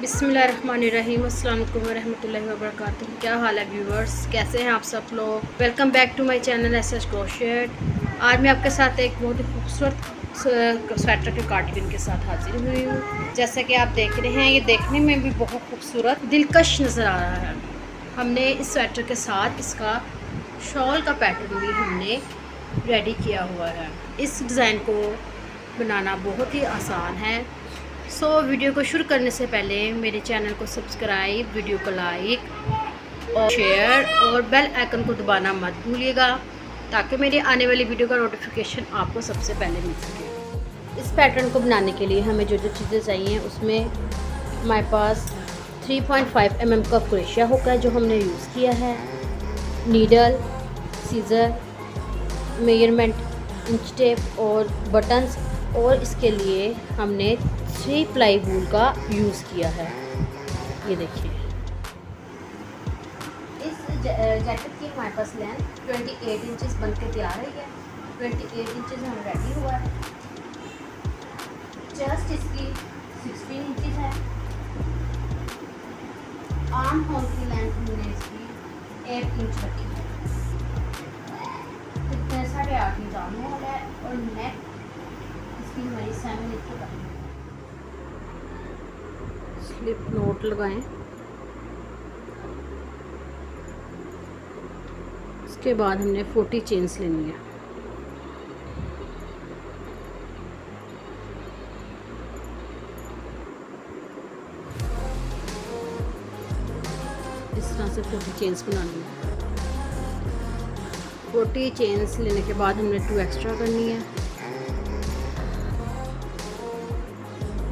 बिस्मिल्लाहिर्रहमानिर्रहीम अस्सलाम वालेकुम वरहमतुल्लाहि वबरकातुहू। क्या हाल है व्यूवर्स, कैसे हैं आप सब लोग। Welcome back to my channel SS crochet. आज मैं आपके साथ एक बहुत ही खूबसूरत स्वेटर के कार्डिगन के साथ हाजिर हुई हूँ। जैसा कि आप देख रहे हैं, ये देखने में भी बहुत खूबसूरत दिलकश नज़र आ रहा है। हमने इस स्वेटर के साथ इसका शॉल का पैटर्न भी हमने रेडी किया हुआ है। इस डिज़ाइन को बनाना बहुत ही आसान है। वीडियो को शुरू करने से पहले मेरे चैनल को सब्सक्राइब, वीडियो को लाइक और शेयर और बेल आइकन को दबाना मत भूलिएगा, ताकि मेरी आने वाली वीडियो का नोटिफिकेशन आपको सबसे पहले मिल सके। इस पैटर्न को बनाने के लिए हमें जो जो चीज़ें चाहिए, उसमें हमारे पास 3.5 mm का क्रोशिया हुक है जो हमने यूज़ किया है, needle, scissor, measurement inch tape और बटन्स, और इसके लिए हमने 3 प्लाई वूल का यूज़ किया है। ये देखिए, इस जैकेट की हमारे पास लेंथ 28 इंचेस बन के तैयार है। 28 इंचेस हम रेडी हुआ है। चेस्ट इसकी 16 इंचेस है। आर्म होल की लेंथ हमने इसकी 8 इंच रखी है। 8.5 इंच आर्म होल है और नेक इसकी हमारी 7 इंच का है। स्लिप नोट लगाएं। इसके बाद हमने 40 चेन्स लेनी है। इस तरह से 40 चेन्स बनानी है। 40 चेन्स लेने के बाद हमने 2 एक्स्ट्रा करनी है।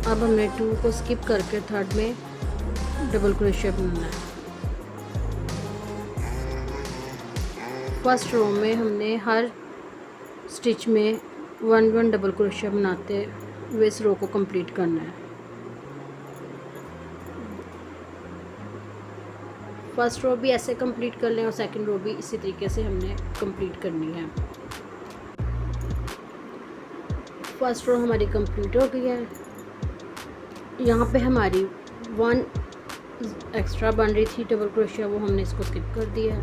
अब हमने 2 को स्किप करके थर्ड में डबल क्रोशिया बनाना है। फर्स्ट रो में हमने हर स्टिच में 1 डबल क्रोशिया बनाते हुए इस रो को कंप्लीट करना है। फर्स्ट रो भी ऐसे कंप्लीट कर लें और सेकंड रो भी इसी तरीके से हमने कंप्लीट करनी है। फर्स्ट रो हमारी कंप्लीट हो गई है। यहाँ पे हमारी 1 एक्स्ट्रा बन रही थी डबल क्रोशिया, वो हमने इसको स्किप कर दिया।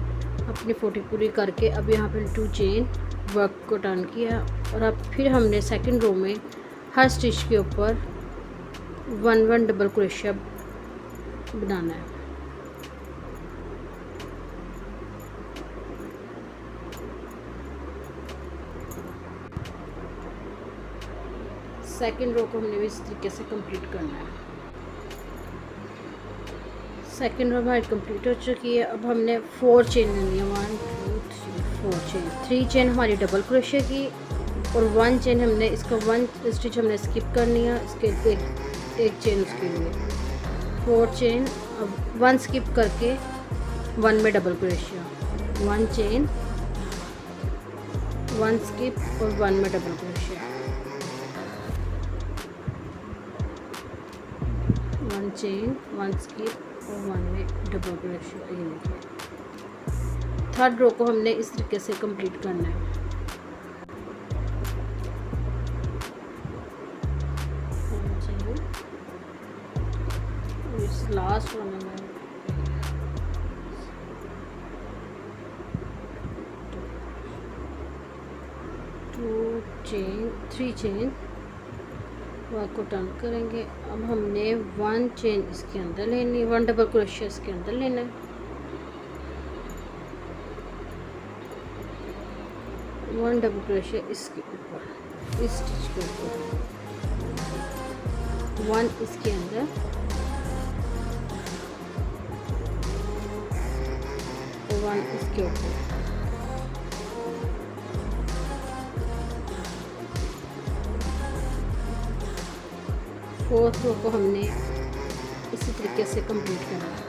अपनी 40 पूरी करके अब यहाँ पे 2 चेन वर्क को टर्न किया और अब फिर हमने सेकंड रो में हर स्टिच के ऊपर 1 डबल क्रोशिया बनाना है। सेकंड रो को हमने भी इस तरीके से कंप्लीट करना है। सेकंड रो हमारी कंप्लीट हो चुकी है। अब हमने 4 चेन लेनी है। 1 2 3 4 चेन। 3 चेन हमारी डबल क्रोशिया की और 1 चेन हमने इसका 1 स्टिच हमने स्किप करनी है। इसके एक चेन उसके लिए 4 चेन। अब 1 स्किप करके 1 में डबल क्रोशिया, 1 चेन, 1 स्किप और 1 में डबल क्रोशिया, 1 चेन, 1 स्किप और 1 में डबल क्रोशिया। ये देखिए, थर्ड रो को हमने इस तरीके से कंप्लीट करना है। इस लास्ट रो में 2 चेन, 3 चेन वर्क को टर्न करेंगे। अब हमने 1 चेन इसके अंदर लेनी, 1 डबल क्रोशिया इसके अंदर लेना है। 1 डबल क्रोशिया इसके ऊपर, इस स्टिच के ऊपर, 1 इसके अंदर और 1 इसके ऊपर। फोर्थ रो को हमने इसी तरीके से कंप्लीट करना है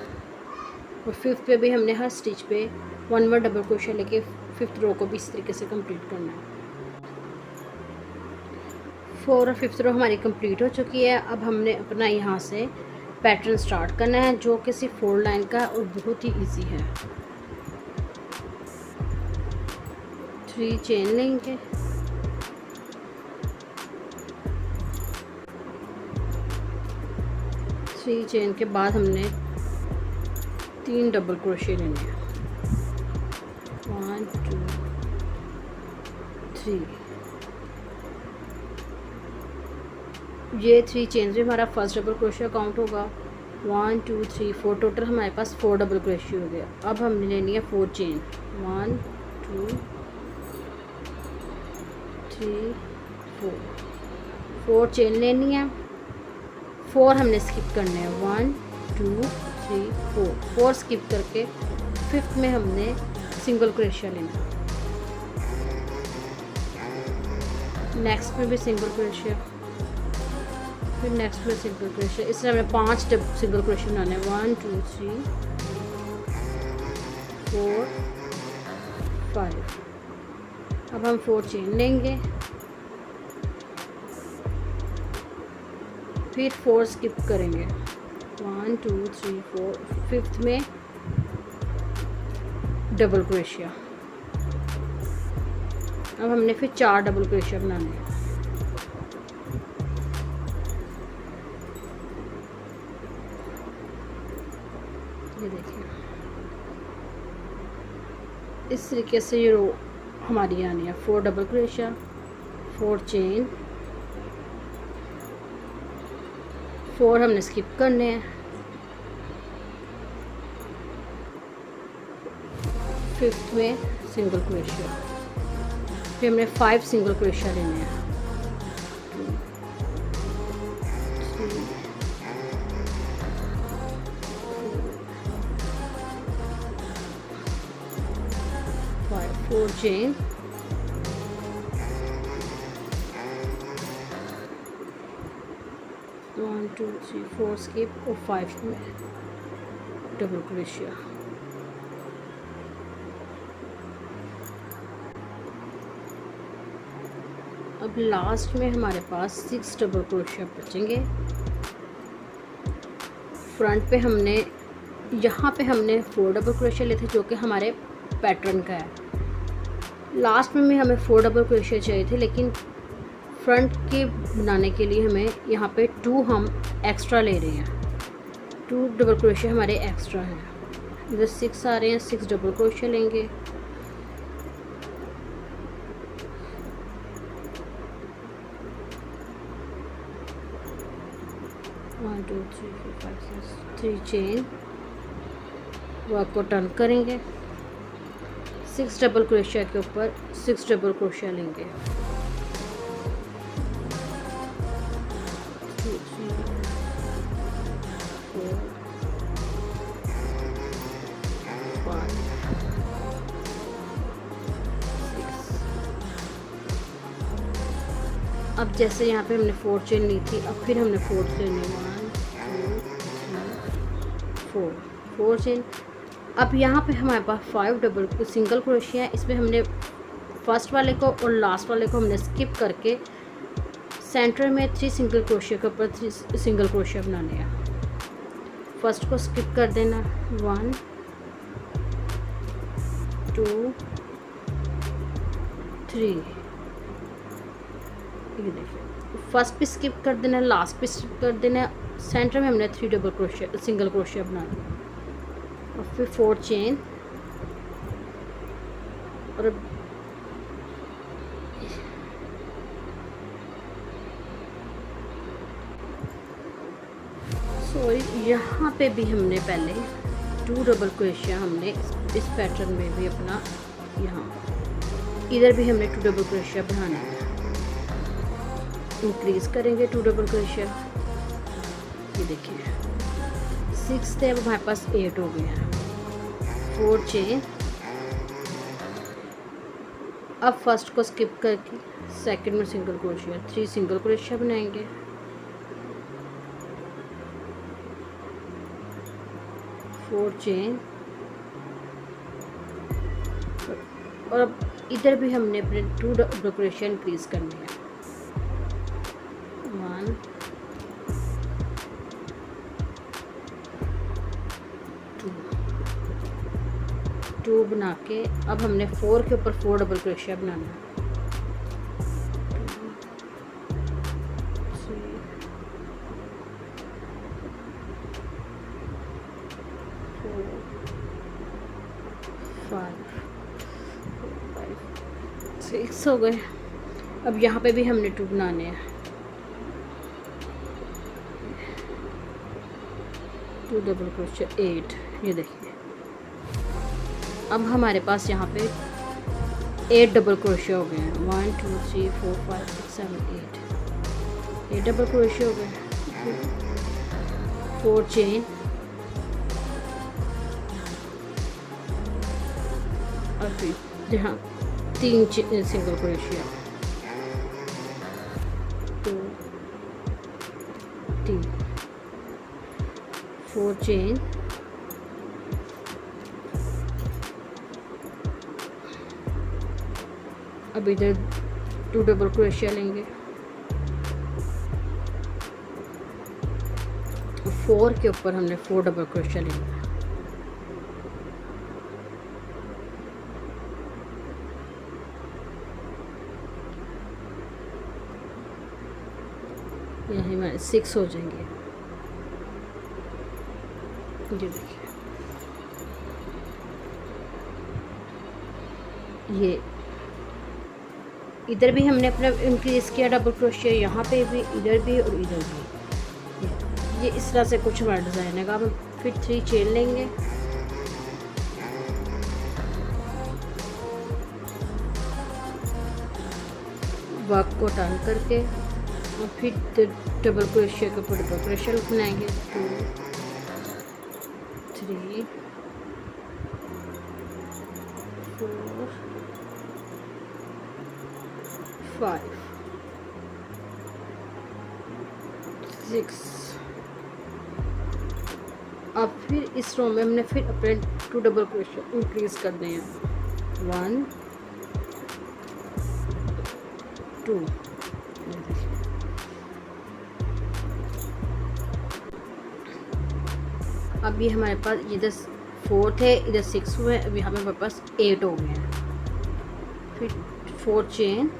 और फिफ्थ पे भी हमने हर स्टिच पे 1 डबल क्रोशिया लेके फिफ्थ रो को भी इस तरीके से कंप्लीट करना है। 4 और 5th रो हमारी कंप्लीट हो चुकी है। अब हमने अपना यहाँ से पैटर्न स्टार्ट करना है, जो कि सिर्फ 4 लाइन का और बहुत ही इजी है। 3 चेन लेंगे, 3 चेन के बाद हमने 3 डबल क्रोशिया लेने हैं। 1 2 3। ये 3 चेन में हमारा फर्स्ट डबल क्रोशिया काउंट होगा। 1 2 3 4, टोटल हमारे पास 4 डबल क्रोशिया हो गया। अब हमने लेनी है 4 चेन। 1 2 3 4 चेन लेनी है। 4 हमने स्किप करने हैं। 1 2 3 4 स्किप करके 5th में हमने सिंगल क्रोशिया लेना है। नेक्स्ट में भी सिंगल क्रोशिया, फिर नेक्स्ट में सिंगल क्रोशिया। इस तरह हमें 5 सिंगल क्रोशिया बनाने हैं। 1 2 3 4 5। अब हम 4 चेन लेंगे, फिर 4 स्किप करेंगे। 1 2 3 4, 5th में डबल क्रोशिया। अब हमने फिर 4 डबल क्रोशिया बनाने हैं। ये देखिए, इस तरीके से ये रो हमारी आनी है। 4 डबल क्रोशिया, 4 चेन, 4 हमने स्किप करने हैं। 5th में सिंगल क्रोशिया, फिर हमने 5 सिंगल क्रोशिया लेने हैं। 2 3 5 4 चेन, 1 2 3 4 स्किप और 5 में डबल क्रोशिया। अब लास्ट में हमारे पास 6 डबल क्रोशिया बचेंगे। फ्रंट पे हमने यहाँ पे हमने 4 डबल क्रोशिया लिए थे, जो कि हमारे पैटर्न का है। लास्ट में भी हमें 4 डबल क्रोशिया चाहिए थे, लेकिन फ्रंट के बनाने के लिए हमें यहाँ पे 2 हम एक्स्ट्रा ले रहे हैं। 2 डबल क्रोशिया हमारे एक्स्ट्रा हैं। इधर 6 आ रहे हैं, 6 डबल क्रोशिया लेंगे। One two three four five six, 3 chain, work को टर्न करेंगे। 6 डबल क्रोशिया के ऊपर 6 डबल क्रोशिया लेंगे। 2 3 4 5 6। अब जैसे यहाँ पे हमने 4 चेन ली थी, अब फिर हमने 4 चेन ली। 1 2 3 4 चेन। अब यहाँ पे हमारे पास 5 डबल सिंगल क्रोशिया है। इसमें हमने फर्स्ट वाले को और लास्ट वाले को हमने स्किप करके सेंटर में 3 सिंगल क्रोशिया के ऊपर 3 सिंगल क्रोशिया बनाने हैं। फर्स्ट को स्किप कर देना। 1 2 3। ये देखिए, फर्स्ट पे स्किप कर देना, लास्ट पे स्किप कर देना। सेंटर में हमने 3 डबल क्रोशिया सिंगल क्रोशिया बनाना है। और फिर 4 चेन और सॉरी, यहाँ पे भी हमने पहले 2 डबल क्रोशिया हमने इस पैटर्न में भी अपना, यहाँ इधर भी हमने 2 डबल क्रोशिया बनाना है। इंक्रीज करेंगे 2 डबल क्रोशिया। ये देखिए 6 थे, अब हमारे पास 8 हो गए हैं। 4 चेन। अब फर्स्ट को स्किप करके सेकंड में सिंगल क्रोशिया, 3 सिंगल क्रोशिया बनाएंगे। Four chain. और अब इधर भी हमने अपने 2 डबल क्रोशिया इंक्रीज करने हैं। 1 2 बना के अब हमने 4 के ऊपर 4 डबल क्रोशिया बनाना है। 2 3 5 6 हो गए। अब यहाँ पे भी हमने 2 बनाने हैं, 2 डबल क्रोशिया 8। ये देखिए अब हमारे पास यहाँ पे 8 डबल क्रोशिया हो गए हैं। 1 2 3 4 5 6 7 8 डबल क्रोशिया हो गए। 4 चेन और फिर यहाँ 3 सिंगल क्रोशिया, 2 3 4 चेन, अब इधर 2 डबल क्रोशिया लेंगे, 4 के ऊपर हमने 4 डबल क्रोशिया लेंगे। यहाँ हमारे 6 हो जाएंगे। ये देखिए ये इधर भी हमने अपना इंक्रीज किया डबल क्रोशिया, यहाँ पे भी, इधर भी और इधर भी। ये इस तरह से कुछ हमारा डिज़ाइन है। अब फिर 3 चेन लेंगे, वर्क को टर्न करके और फिर डबल क्रोशिया के ऊपर डबल क्रोशिया बनाएंगे। 2 3 4 5 6। अब फिर इस रो में हमने फिर अपने 2 डबल क्रोशिया इंक्रीज करने हैं। 1 2। अब ये हमारे पास इधर 4 थे, इधर 6 हुए, अभी हमारे पास 8 हो गए हैं। फिर 4 चेन,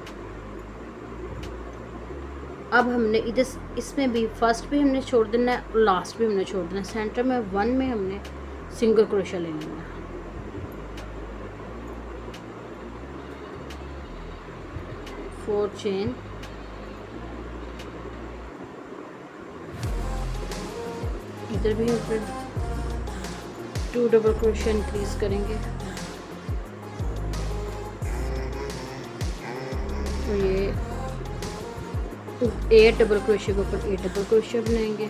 अब हमने इधर इसमें भी फर्स्ट भी हमने छोड़ देना है और लास्ट भी हमने छोड़ देना है। सेंटर में 1 में हमने सिंगल क्रोशिया ले लेना है। 4 चेन, इधर भी हम फिर 2 डबल क्रोशिया इंक्रीज करेंगे और ये 8 डबल क्रोशिया के ऊपर 8 डबल क्रोशिया बनाएंगे।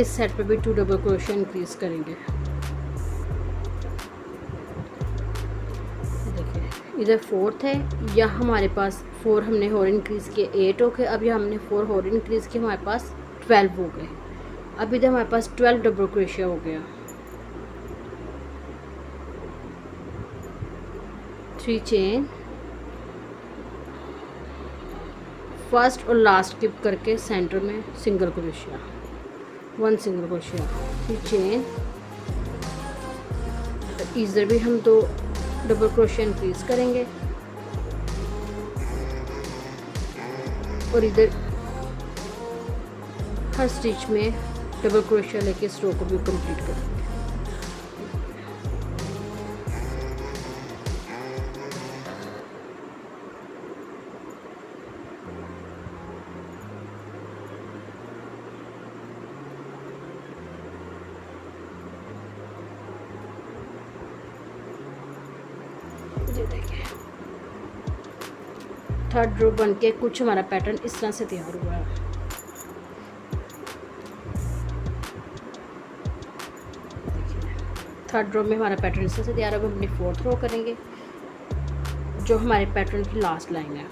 इस सेट पे भी 2 डबल क्रोशिया इंक्रीज करेंगे। देखिए इधर 4 थे, यहाँ हमारे पास 4 हमने और इंक्रीज़ किए, 8 हो गए। अब यहाँ हमने 4 और इंक्रीज़ किए, हमारे पास 12 हो गए। अब इधर हमारे पास 12 डबल क्रोशिया हो गया। 3 चेन, फर्स्ट और लास्ट टिप करके सेंटर में single crochet, 1 single crochet, 3 chain. इधर भी हम 2 डबल क्रोशिया इंक्रीज करेंगे और इधर हर स्टिच में डबल क्रोशिया लेके इस रो को भी कंप्लीट करेंगे। ये देखिए थर्ड रो बन के कुछ हमारा पैटर्न इस तरह से तैयार हुआ है। थर्ड रो में हमारा पैटर्न इस तरह से तैयार होगा। हम अपनी 4th रो करेंगे जो हमारे पैटर्न की लास्ट लाइन है।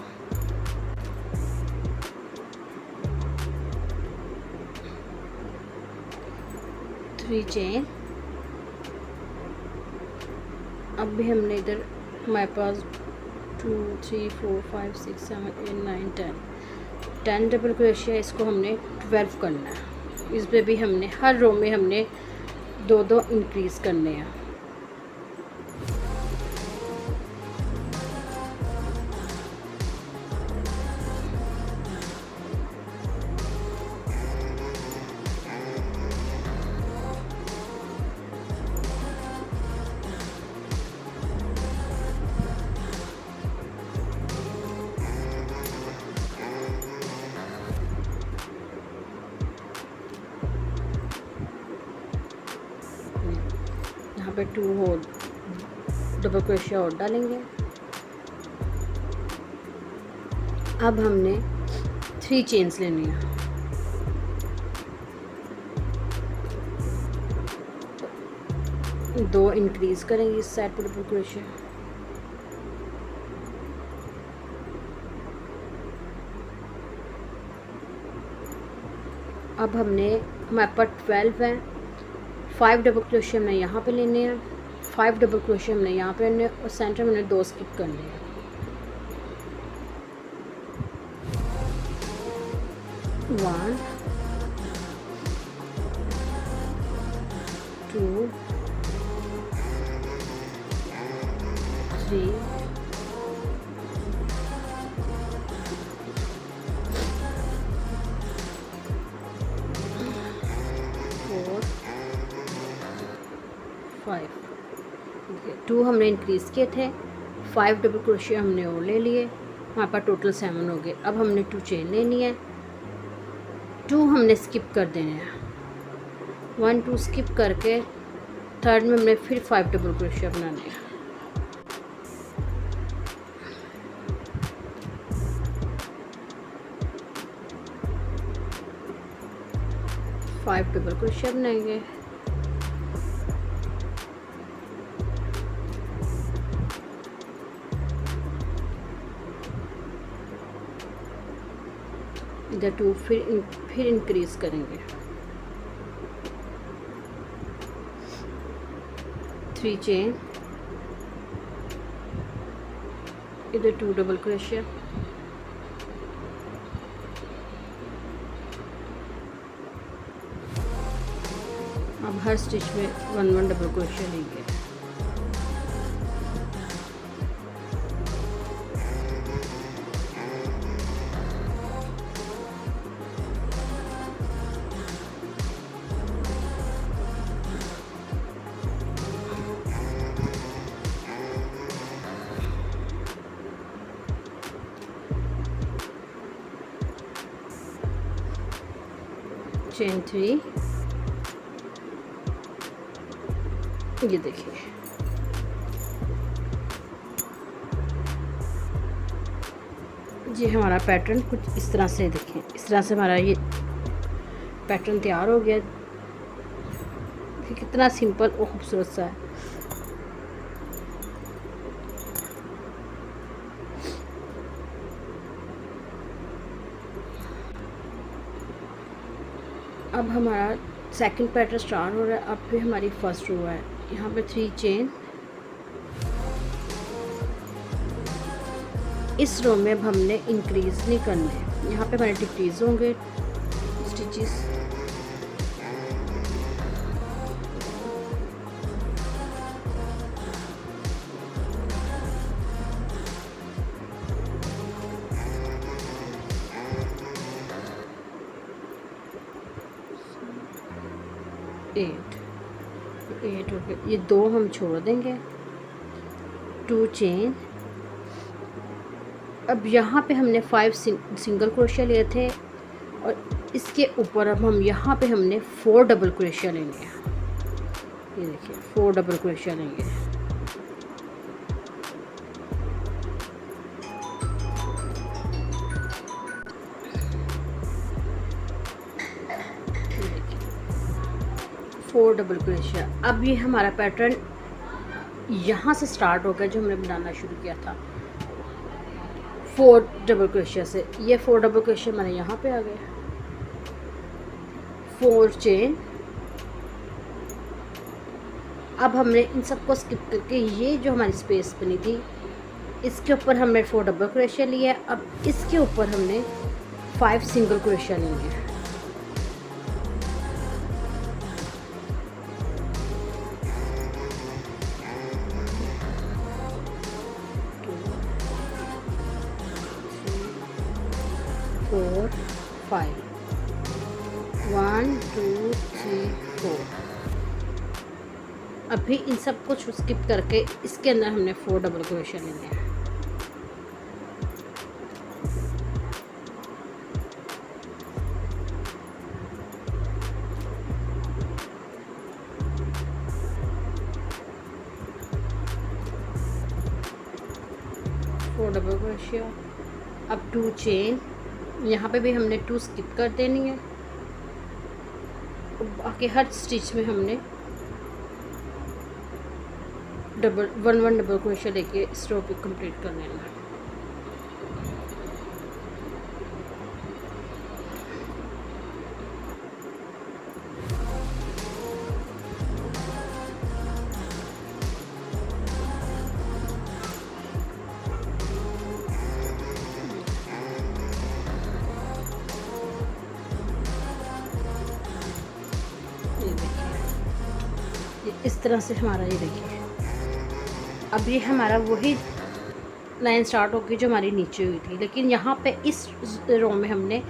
थ्री चेन, अब भी हमने इधर हमारे पास 2 3 4 5 6 7 8 9 10 डबल क्रोशिया, इसको हमने 12 करना है। इस पे भी हमने हर रो में हमने दो दो इंक्रीज़ करने हैं। यहाँ पे 2 होल डबल क्रोशिया और डालेंगे। अब हमने 3 चेन्स लेनी है। दो इंक्रीज करेंगे इस साइड पर डबल क्रोशिया। अब हमारे पास 12 है। 5 डबल क्रोशिया हमने यहाँ पे लेने हैं, 5 डबल क्रोशिया हमने यहाँ पे लेने और सेंटर में 2 स्किप करने हैं। 1 2 3 4 5। 2 हमने इंक्रीज़ किए थे, 5 डबल क्रोशिया हमने और ले लिए, हमारे पास टोटल 7 हो गए। अब हमने 2 चेन लेनी है, 2 हमने स्किप कर देने हैं। 1 2 स्किप करके थर्ड में हमने फिर 5 डबल क्रोशिया बनाने हैं। फाइव डबल क्रोशिया बनाएंगे। इधर 2 फिर इंक्रीज करेंगे। 3 चेन, इधर 2 डबल क्रोशिया, अब हर स्टिच में 1 डबल क्रोशिया लेंगे। चेन 3, ये देखिए ये हमारा पैटर्न कुछ इस तरह से, देखें इस तरह से हमारा ये पैटर्न तैयार हो गया। कितना सिंपल और खूबसूरत सा है। अब हमारा सेकंड पैटर्न स्टार्ट हो रहा है। अब भी हमारी फर्स्ट रो है, यहाँ पे 3 चेन। इस रो में अब हमने इंक्रीज नहीं करने, यहाँ पे हमारे डिक्रीज होंगे स्टिचेस। एट हो गए, ये 2 हम छोड़ देंगे। 2 चेन, अब यहाँ पे हमने 5 सिंगल क्रोशिया लिए थे और इसके ऊपर अब हम यहाँ पे हमने 4 डबल क्रोशिया लेंगे। ये देखिए 4 डबल क्रोशिया लेंगे। Four double crochet. अब ये हमारा पैटर्न यहाँ से स्टार्ट हो गया जो हमने बनाना शुरू किया था 4 डबल क्रोशिया से। ये 4 डबल क्रोशिया हमारे यहाँ पे आ गए। 4 चेन, अब हमने इन सबको स्किप करके ये जो हमारी स्पेस बनी थी इसके ऊपर हमने 4 डबल क्रोशिया लिया। अब इसके ऊपर हमने 5 सिंगल क्रोशिया लेंगे। 5, 1 2 3 4। अभी इन सब कुछ स्किप करके इसके अंदर हमने 4 डबल क्रोशिया लेने हैं। डबल क्रोशिया, अब 2 चेन, यहाँ पे भी हमने 2 स्किप कर देनी है। बाकी हर स्टिच में हमने 1 डबल क्रोशिया लेके इस रो पे कंप्लीट कर लेना है। इस तरह से हमारा ये देखिए, अब ये हमारा वही लाइन स्टार्ट होगी जो हमारी नीचे हुई थी, लेकिन यहाँ पे इस रो में हमने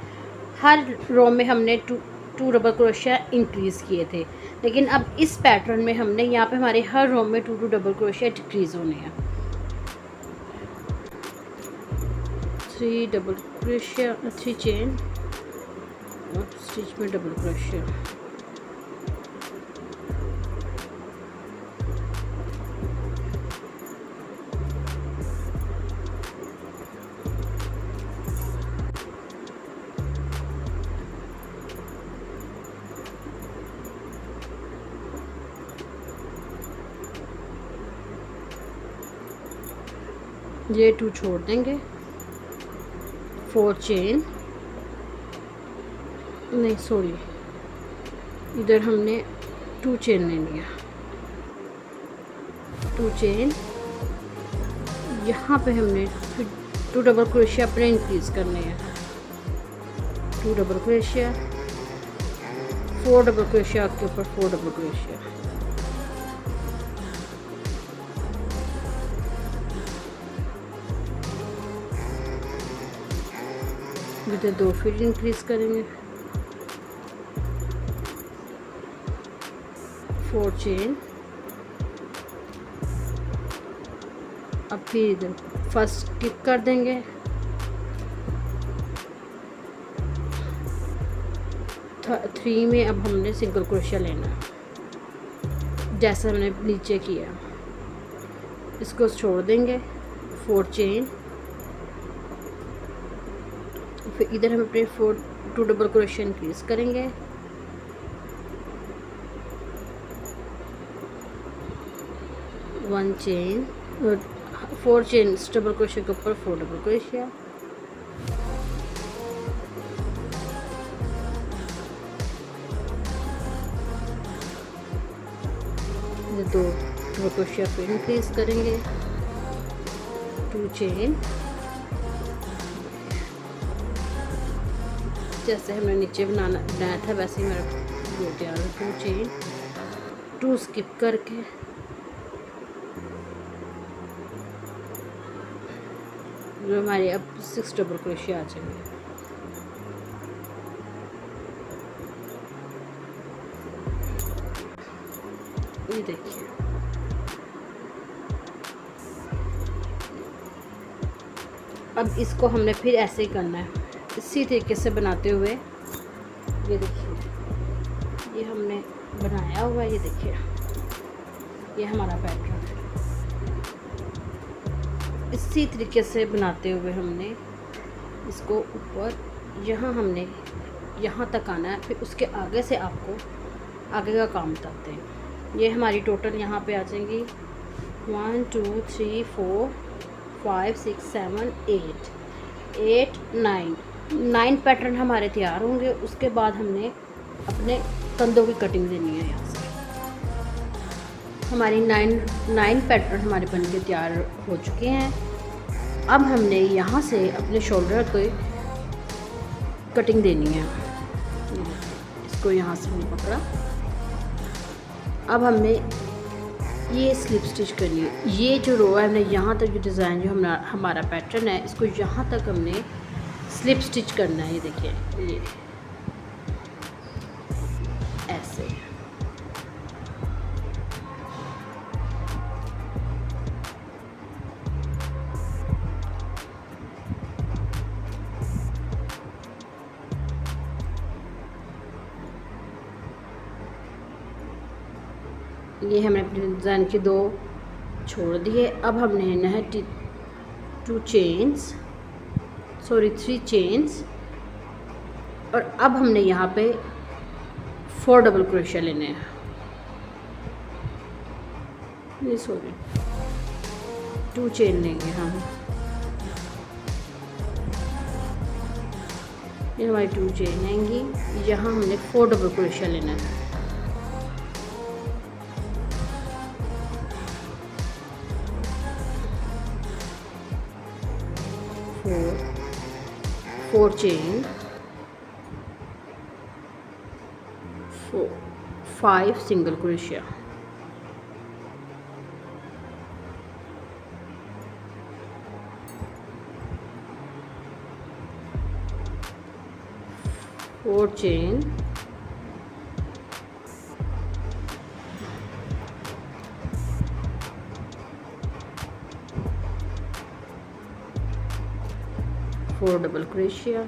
हर रो में हमने टू डबल क्रोशिया इंक्रीज़ किए थे, लेकिन अब इस पैटर्न में हमने यहाँ पे हमारे हर रो में 2 डबल क्रोशिया डिक्रीज़ होने हैं। 3 डबल क्रोशिया, 3 चेन और स्टिच में डबल क्रोशिया। ये 2 छोड़ देंगे, 4 चेन, नहीं सॉरी, इधर हमने 2 चेन ले लिया, 2 चेन, यहाँ पे हमने फिर 2 डबल क्रोशिया अपने इंक्रीज़ करने हैं। 2 डबल क्रोशिया, 4 डबल क्रोशिया के ऊपर 4 डबल क्रोशिया, इधर 2 फिर इंक्रीज़ करेंगे, 4 चेन, अब फिर इधर फर्स्ट स्किप कर देंगे, 3 में अब हमने सिंगल क्रोशिया लेना है जैसा हमने नीचे किया, इसको छोड़ देंगे, 4 चेन, फिर इधर हम अपने 2 डबल क्रोशिया इंक्रीज़ करेंगे, 1 चेन, 4 चेन डबल क्रोशिया के ऊपर 4 डबल क्रोशिया, ये 2 डबल क्रोशिया फिर इंक्रीज़ करेंगे, 2 चेन, जैसे हमने नीचे बनाया था वैसे ही मेरा वो तैयार है। 2 चेन, 2 स्किप करके जो हमारे अब 6 डबल क्रोशिया आ जाएंगे। ये देखिए, अब इसको हमने फिर ऐसे ही करना है, इसी तरीके से बनाते हुए। ये देखिए, ये हमने बनाया हुआ है, ये देखिए, ये हमारा पैटर्न है। इसी तरीके से बनाते हुए हमने इसको ऊपर, यहाँ हमने यहाँ तक आना है, फिर उसके आगे से आपको आगे का काम बताते हैं। ये हमारी टोटल यहाँ पे आ जाएंगी 1 2 3 4 5 6 7 8 9 पैटर्न हमारे तैयार होंगे। उसके बाद हमने अपने कंधों की कटिंग देनी है। यहाँ से हमारी 9 पैटर्न हमारे बन के तैयार हो चुके हैं। अब हमने यहाँ से अपने शोल्डर को कटिंग देनी है। इसको यहाँ से हमने पकड़ा, अब हमने ये स्लिप स्टिच करनी है। ये जो रो है हमने यहाँ तक, जो डिज़ाइन जो हमारा पैटर्न है, इसको यहाँ तक हमने स्लिप स्टिच करना है। ये देखिए, ये ऐसे। ये हमने अपने डिज़ाइन के 2 छोड़ दिए। अब हमने लेना है 3 चेन्स, और अब हमने यहाँ पे 4 डबल क्रोशिया लेने हैं। नहीं सॉरी, 2 चेन लेंगे हम। ये हमारी 2 चेन आएंगी। यहाँ हमने 4 डबल क्रोशिया लेना है। Four chain, 5 single crochet, four chain, 4 double crochet,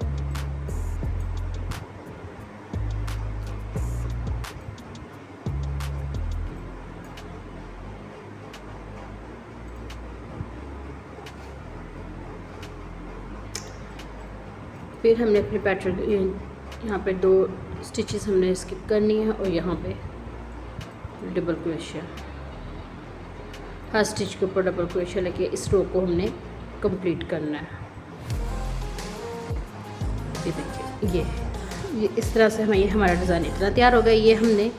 फिर हमने अपने पैटर्न यहाँ पे 2 स्टिचेस हमने स्किप करनी है, और यहाँ पे डबल क्रोशिया। हर स्टिच के ऊपर डबल क्रोशिया लेके इस रो को हमने कंप्लीट करना है। ये देखिए, ये इस तरह से ये हमारा डिज़ाइन इतना तैयार हो गया। ये हमने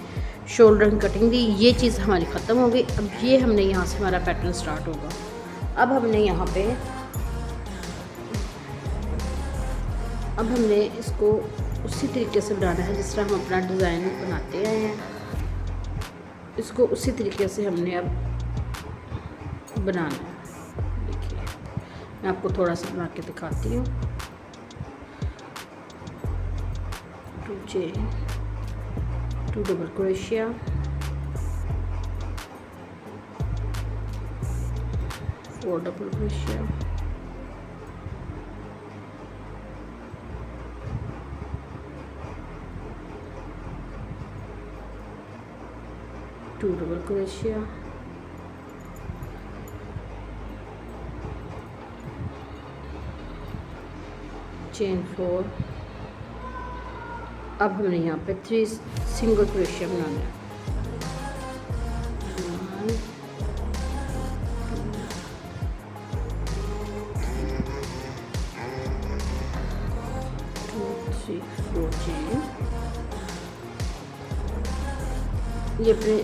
शोल्डर की कटिंग दी, ये चीज़ हमारी ख़त्म हो गई। अब ये हमने यहाँ से हमारा पैटर्न स्टार्ट होगा। अब हमने यहाँ पे इसको उसी तरीके से बनाना है जिस तरह हम अपना डिज़ाइन बनाते आए हैं। इसको उसी तरीके से हमने अब बनाना है। देखिए, मैं आपको थोड़ा सा बना के दिखाती हूँ। 2 chain, 2 double crochet, 4 double crochet, 2 double crochet, chain 4। अब हमने यहाँ पे 3 सिंगल क्रोशिया बनाना है। 1 2 3 4 चेन। ये अपने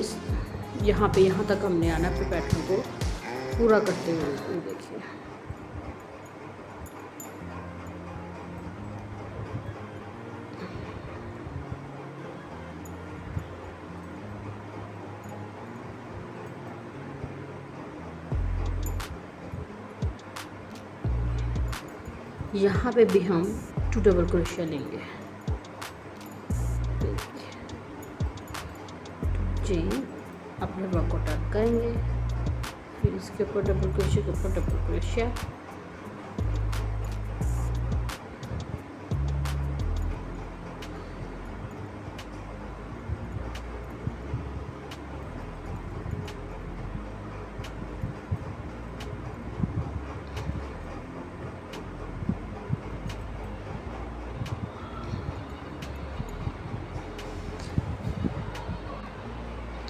यहाँ तक हमने आना अपने पैटर्न को पूरा करते हुए। देखिए, यहाँ पे भी हम 2 डबल क्रोशिया लेंगे। चेन अपने वर्क को टर्न करेंगे, फिर इसके ऊपर डबल क्रोशिया के ऊपर डबल क्रोशिया,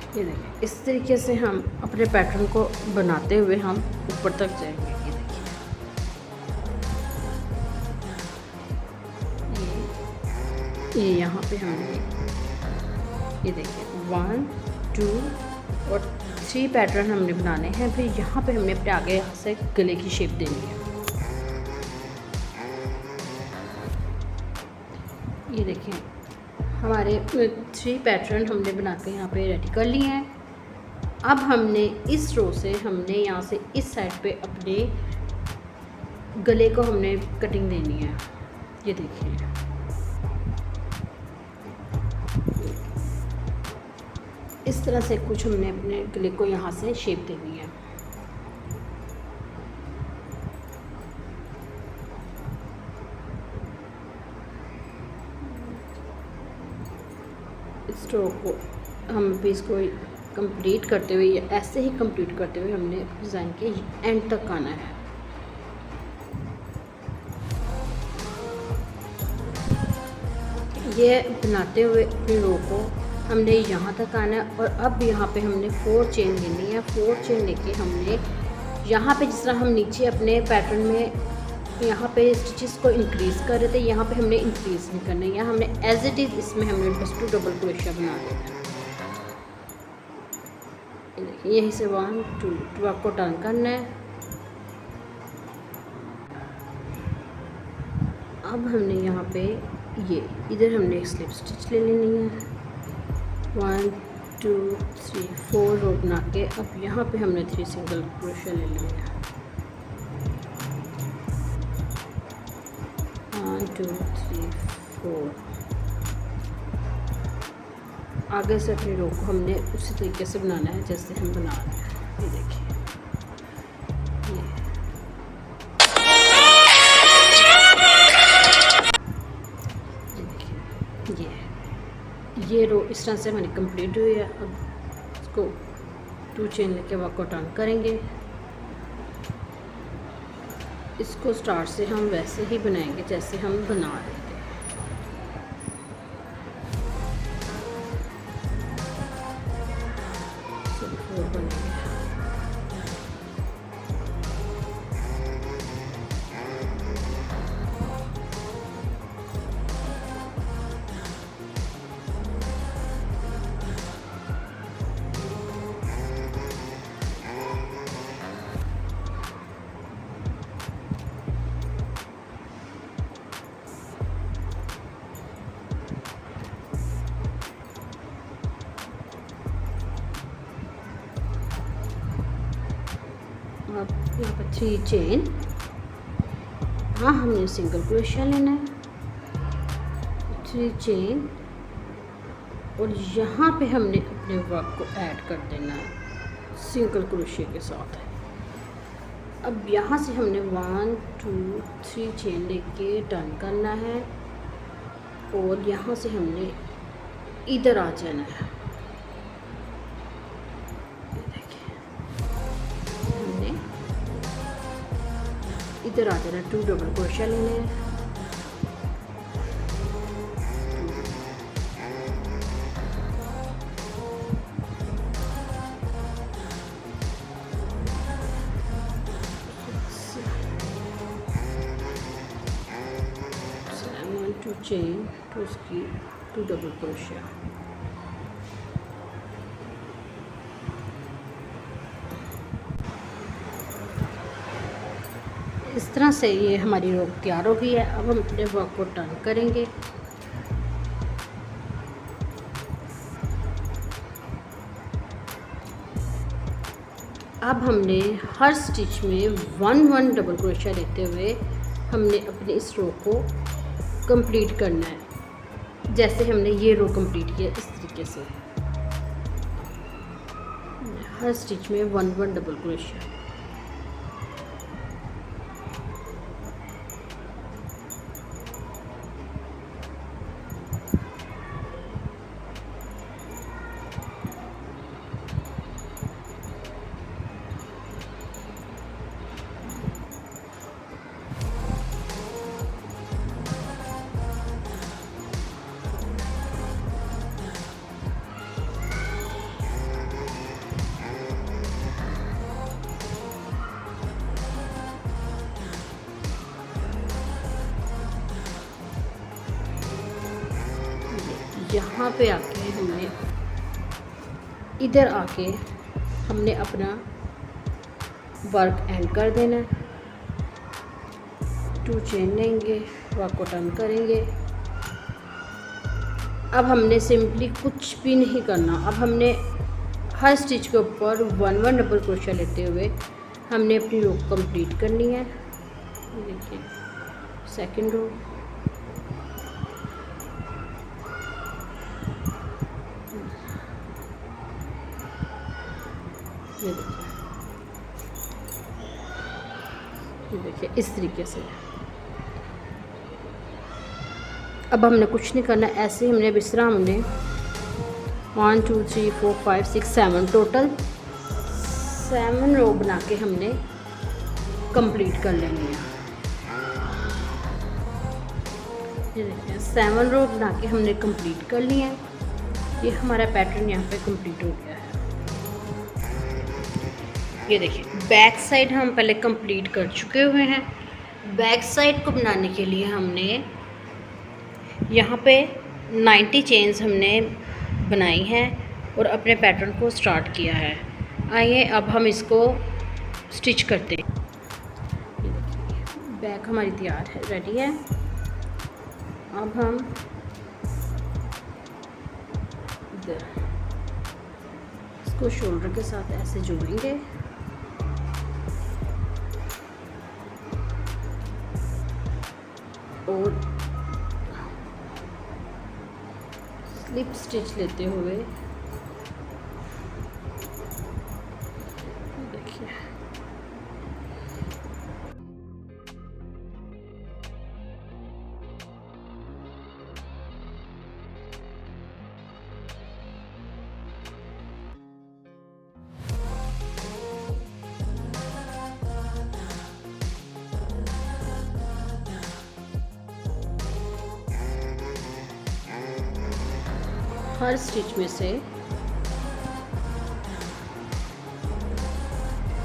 ये देखिए, इस तरीके से हम अपने पैटर्न को बनाते हुए हम ऊपर तक जाएंगे। ये देखिए, ये यहाँ पे हमने ये देखिए 1 2 और 3 पैटर्न हमने बनाने हैं। फिर यहाँ पे हमने अपने आगे यहाँ से गले की शेप देनी है। ये देखिए, हमारे 3 पैटर्न हमने बना के यहाँ पे रेडी कर लिए हैं। अब हमने इस रो से यहाँ से इस साइड पे अपने गले को हमने कटिंग देनी है। ये देखिए, इस तरह से कुछ हमने अपने गले को यहाँ से शेप देनी है। स्ट्रोक को हम भी इसको कंप्लीट करते हुए, या ऐसे ही कंप्लीट करते हुए हमने डिज़ाइन के एंड तक आना है। ये बनाते हुए अपनी रो को हमने यहाँ तक आना है, और अब यहाँ पे हमने 4 चेन लेनी है। 4 चेन लेके हमने यहाँ पे, जिस तरह हम नीचे अपने पैटर्न में यहाँ पे स्टिचेस को इंक्रीज़ कर रहे थे, यहाँ पे हमने इंक्रीज़ नहीं करना है। यहाँ हमने एज इट इज़ इसमें हमने बस 2 डबल क्रोशिया बना देना है। यहीं से 1 2 आपको टर्न करना है। अब हमने यहाँ पे ये इधर हमने एक स्लिप स्टिच ले लेनी है। 1 2 3 4 रो बना के अब यहाँ पे हमने 3 सिंगल क्रोशिया ले लेना है। 1 2 3 4। आगे से अपनी रो को हमने उसी तरीके से बनाना है जैसे हम बना रहे हैं। ये देखिए, ये रो इस तरह से हमारी कंप्लीट हुई है। अब इसको 2 चेन लेके वर्क को टर्न करेंगे। इसको स्टार्ट से हम वैसे ही बनाएंगे जैसे हम बना रहे थे। अब यहाँ पर 3 चेन, हाँ हमने सिंगल क्रोशिया लेना है। 3 चेन, और यहाँ पे हमने अपने वर्क को ऐड कर देना है सिंगल क्रोशिया के साथ। अब यहाँ से हमने 1 2 3 चेन लेके टर्न करना है, और यहाँ से हमने इधर आ जाना है। इधर आ जाना, 2 डबल क्रोशिया लेने हैं। टू चेन, टू उसकी 2 डबल क्रोशिया। इस तरह से ये हमारी रो तैयार हो गई है। अब हम अपने वर्क को टर्न करेंगे। अब हमने हर स्टिच में 1 डबल क्रोशिया लेते हुए हमने अपने इस रो को कंप्लीट करना है, जैसे हमने ये रो कंप्लीट किया इस तरीके से। हर स्टिच में 1 डबल क्रोशिया। यहाँ पे आके हमने इधर आके हमने अपना वर्क एंड कर देना है। 2 चेन लेंगे, वर्क को टर्न करेंगे। अब हमने सिंपली कुछ भी नहीं करना। अब हमने हर स्टिच के ऊपर 1 डबल क्रोशिया लेते हुए हमने अपनी रो कंप्लीट करनी है। देखिए, सेकंड रो, ये देखिए इस तरीके से। अब हमने कुछ नहीं करना, ऐसे ही हमने अब इस तरह हमने 1 2 3 4 5 6 7 टोटल 7 रो बना के हमने कंप्लीट कर लेनी है। ये देखिए 7 रो बना के हमने कंप्लीट कर लिया है। ये हमारा पैटर्न यहाँ पे कंप्लीट हो गया है। ये देखिए बैक साइड हम पहले कंप्लीट कर चुके हुए हैं। बैक साइड को बनाने के लिए हमने यहाँ पे 90 चेन्स हमने बनाई हैं और अपने पैटर्न को स्टार्ट किया है। आइए अब हम इसको स्टिच करते हैं। ये देखिए बैक हमारी तैयार है, रेडी है। अब हम इसको शोल्डर के साथ ऐसे जोड़ेंगे और स्लिप स्टिच लेते हुए देखिए हर स्टिच में से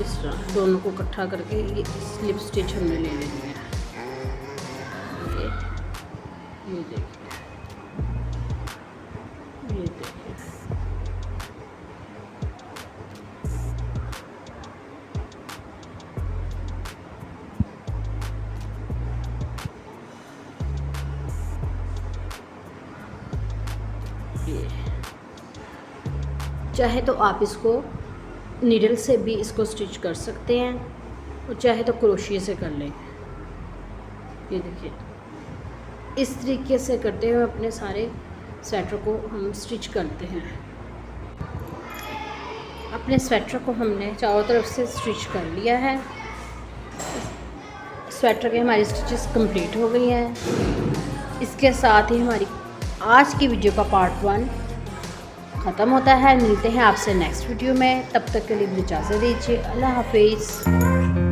इस तरह दोनों को इकट्ठा करके ये स्लिप स्टिच हमने ले लेनी है। ये देखिए, ये देखिए चाहे तो आप इसको नीडल से भी इसको स्टिच कर सकते हैं और चाहे तो क्रोशिया से कर लें। ये देखिए इस तरीके से करते हुए अपने सारे स्वेटर को हम स्टिच करते हैं। अपने स्वेटर को हमने चारों तरफ से स्टिच कर लिया है। स्वेटर के हमारी स्टिचेस कंप्लीट हो गई हैं। इसके साथ ही हमारी आज की वीडियो का पार्ट 1 ख़त्म होता है। मिलते हैं आपसे नेक्स्ट वीडियो में, तब तक के लिए इजाज़त दीजिए। अल्लाह हाफिज़।